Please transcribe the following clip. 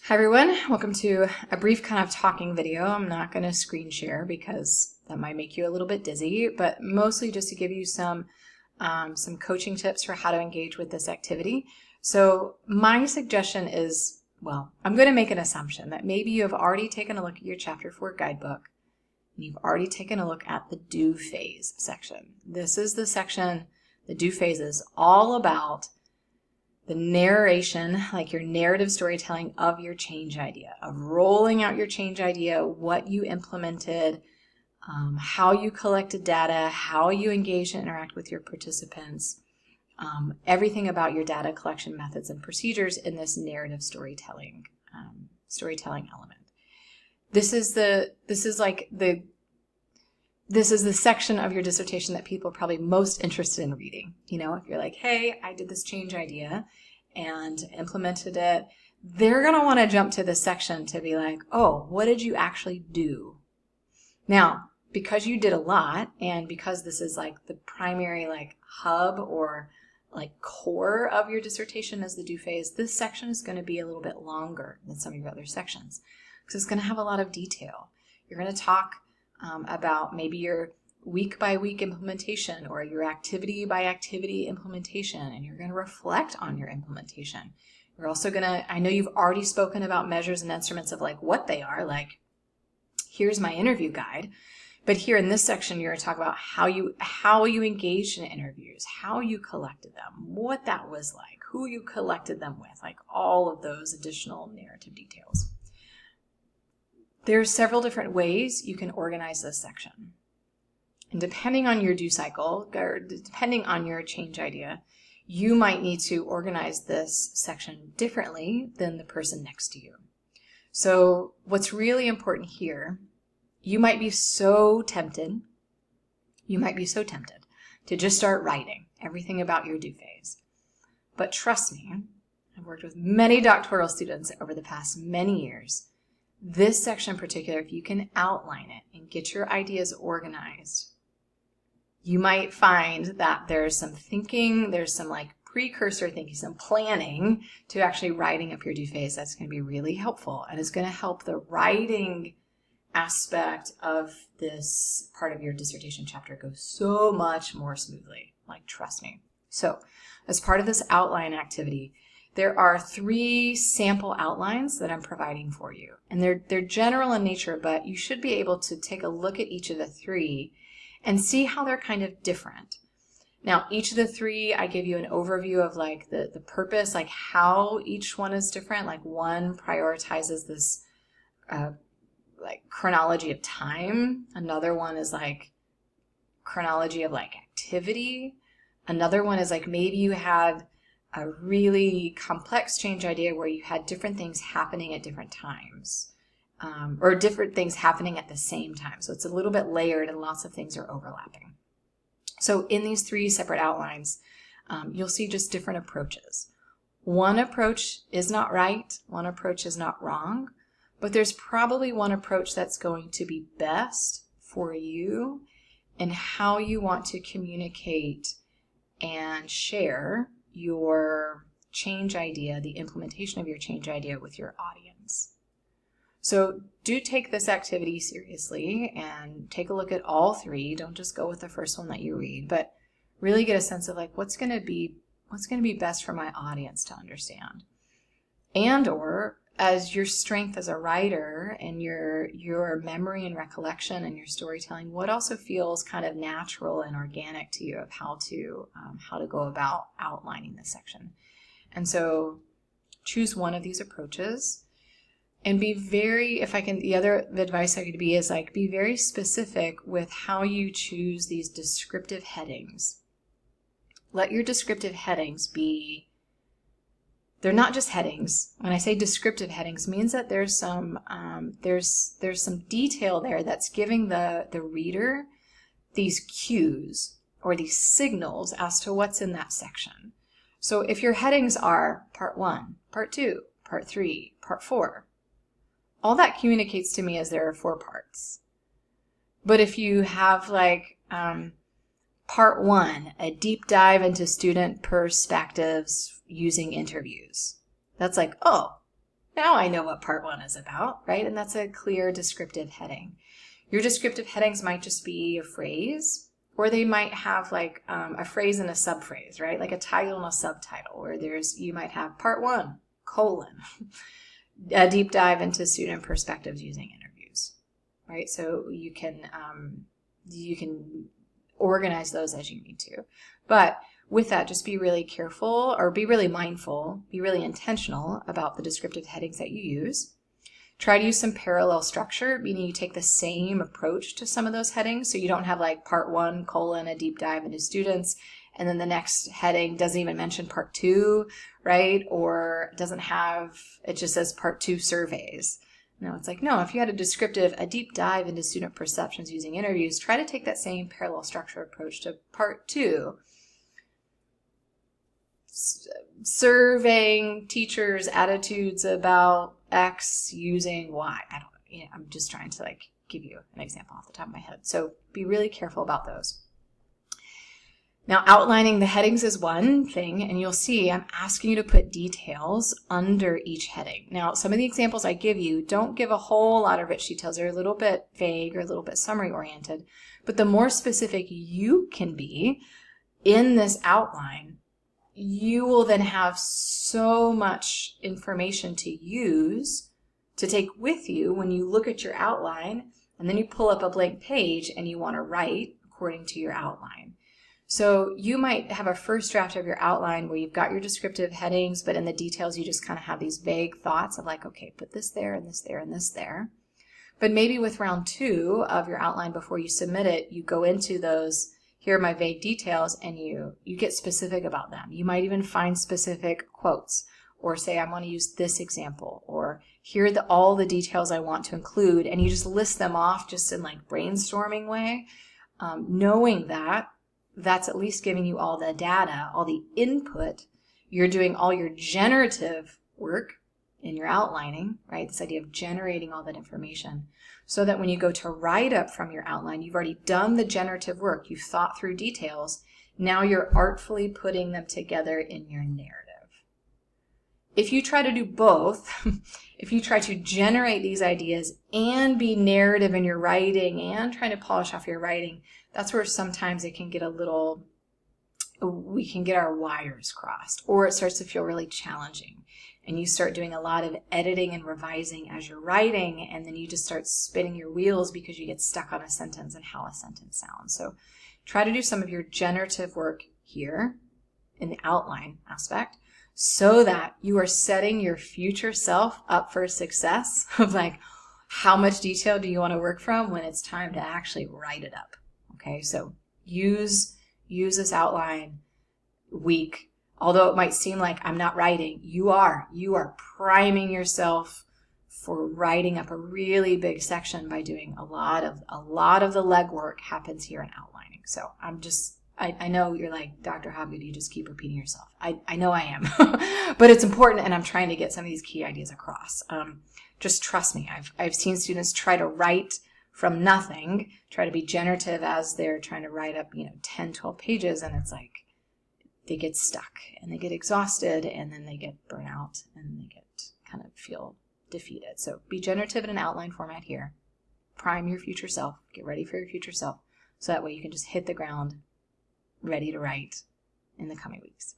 Hi everyone, welcome to a brief kind of talking video. I'm not going to screen share because that might make you a little bit dizzy, but mostly just to give you some coaching tips for how to engage with this activity. So my suggestion is, I'm going to make an assumption that maybe you have already taken a look at your Chapter 4 guidebook and you've already taken a look at the do phase section. This is the section, the do phase is all about the narration, like your narrative storytelling of your change idea, of rolling out your change idea, what you implemented, how you collected data, how you engage and interact with your participants, everything about your data collection methods and procedures in this narrative storytelling element. This is the section of your dissertation that people are probably most interested in reading. You know, if you're like, hey, I did this change idea and implemented it, they're going to want to jump to this section to be like, oh, what did you actually do? Now, because you did a lot and because this is like the primary like hub or like core of your dissertation as the do phase, this section is going to be a little bit longer than some of your other sections because it's going to have a lot of detail. You're going to talk about maybe your week by week implementation or your activity by activity implementation, and you're going to reflect on your implementation. You're also going to, I know you've already spoken about measures and instruments of like what they are, like here's my interview guide, but here in this section you're going to talk about how you engaged in interviews, how you collected them, what that was like, who you collected them with, like all of those additional narrative details. There's several different ways you can organize this section. And depending on your do cycle, or depending on your change idea, you might need to organize this section differently than the person next to you. So what's really important here, you might be so tempted to just start writing everything about your do phase. But trust me, I've worked with many doctoral students over the past many years. This section in particular, if you can outline it and get your ideas organized, you might find that there's some thinking, there's some like precursor thinking, some planning to actually writing up your do phase that's going to be really helpful, and it's going to help the writing aspect of this part of your dissertation chapter go so much more smoothly. Like, trust me. So as part of this outline activity, there are 3 sample outlines that I'm providing for you. And they're general in nature, but you should be able to take a look at each of the 3 and see how they're kind of different. Now, each of the 3, I give you an overview of like the purpose, like how each one is different. Like one prioritizes this like chronology of time. Another one is like chronology of like activity. Another one is like maybe you had a really complex change idea where you had different things happening at different times, or different things happening at the same time. So it's a little bit layered and lots of things are overlapping. So in these 3 separate outlines, you'll see just different approaches. One approach is not right, one approach is not wrong, but there's probably one approach that's going to be best for you and how you want to communicate and share your change idea, the implementation of your change idea with your audience. So do take this activity seriously and take a look at all 3. Don't just go with the first one that you read, but really get a sense of like what's going to be best for my audience to understand. And or as your strength as a writer and your memory and recollection and your storytelling, what also feels kind of natural and organic to you of how to go about outlining this section. And so choose one of these approaches and be very, the other advice I could be is like be very specific with how you choose these descriptive headings. Let your descriptive headings be, they're not just headings. When I say descriptive headings, means that there's some detail there that's giving the reader these cues or these signals as to what's in that section. So if your headings are part 1, part 2, part 3, part 4, all that communicates to me is there are 4 parts. But if you have like part 1, a deep dive into student perspectives using interviews, that's like, oh, Now I know what part 1 is about, right? And that's a clear descriptive heading. Your descriptive headings might just be a phrase, or they might have like a phrase and a subphrase, right? Like a title and a subtitle, where you might have part 1, colon, a deep dive into student perspectives using interviews, right? So you can organize those as you need to. But with that, just be really careful, or be really mindful, be really intentional about the descriptive headings that you use. Try to use some parallel structure, meaning you take the same approach to some of those headings. So you don't have like part 1, colon, a deep dive into students, and then the next heading doesn't even mention part 2, right? Or it just says part 2 surveys. No, it's like, no, if you had a deep dive into student perceptions using interviews, try to take that same parallel structure approach to part 2. Surveying teachers' attitudes about X using Y. I'm just trying to like give you an example off the top of my head. So be really careful about those. Now, outlining the headings is one thing, and you'll see I'm asking you to put details under each heading. Now, some of the examples I give you don't give a whole lot of rich details. They're a little bit vague or a little bit summary oriented, but the more specific you can be in this outline, you will then have so much information to use to take with you when you look at your outline, and then you pull up a blank page and you want to write according to your outline. So you might have a first draft of your outline where you've got your descriptive headings, but in the details you just kind of have these vague thoughts of like, okay, put this there and this there and this there. But maybe with round 2 of your outline before you submit it, you go into those, here are my vague details, and you get specific about them. You might even find specific quotes, or say, I want to use this example, or here are all the details I want to include, and you just list them off just in like brainstorming way, knowing that that's at least giving you all the data, all the input. You're doing all your generative work in your outlining, right? This idea of generating all that information, so that when you go to write up from your outline, you've already done the generative work. You've thought through details. Now you're artfully putting them together in your narrative. If you try to do both, if you try to generate these ideas and be narrative in your writing and trying to polish off your writing, that's where sometimes it can get we can get our wires crossed, or it starts to feel really challenging. And you start doing a lot of editing and revising as you're writing, and then you just start spinning your wheels because you get stuck on a sentence and how a sentence sounds. So try to do some of your generative work here in the outline aspect, so that you are setting your future self up for success of like, how much detail do you want to work from when it's time to actually write it up? Okay, so use this outline week. Although it might seem like I'm not writing, you are priming yourself for writing up a really big section by doing a lot of the legwork happens here in outlining. So I know you're like, Dr. Hobgood, you just keep repeating yourself. I know I am, but it's important, and I'm trying to get some of these key ideas across. Just trust me. I've seen students try to write from nothing, try to be generative as they're trying to write up, 10, 12 pages, and it's like, they get stuck and they get exhausted, and then they get burnt out and they get kind of feel defeated. So be generative in an outline format here. Prime your future self. Get ready for your future self. So that way you can just hit the ground ready to write in the coming weeks.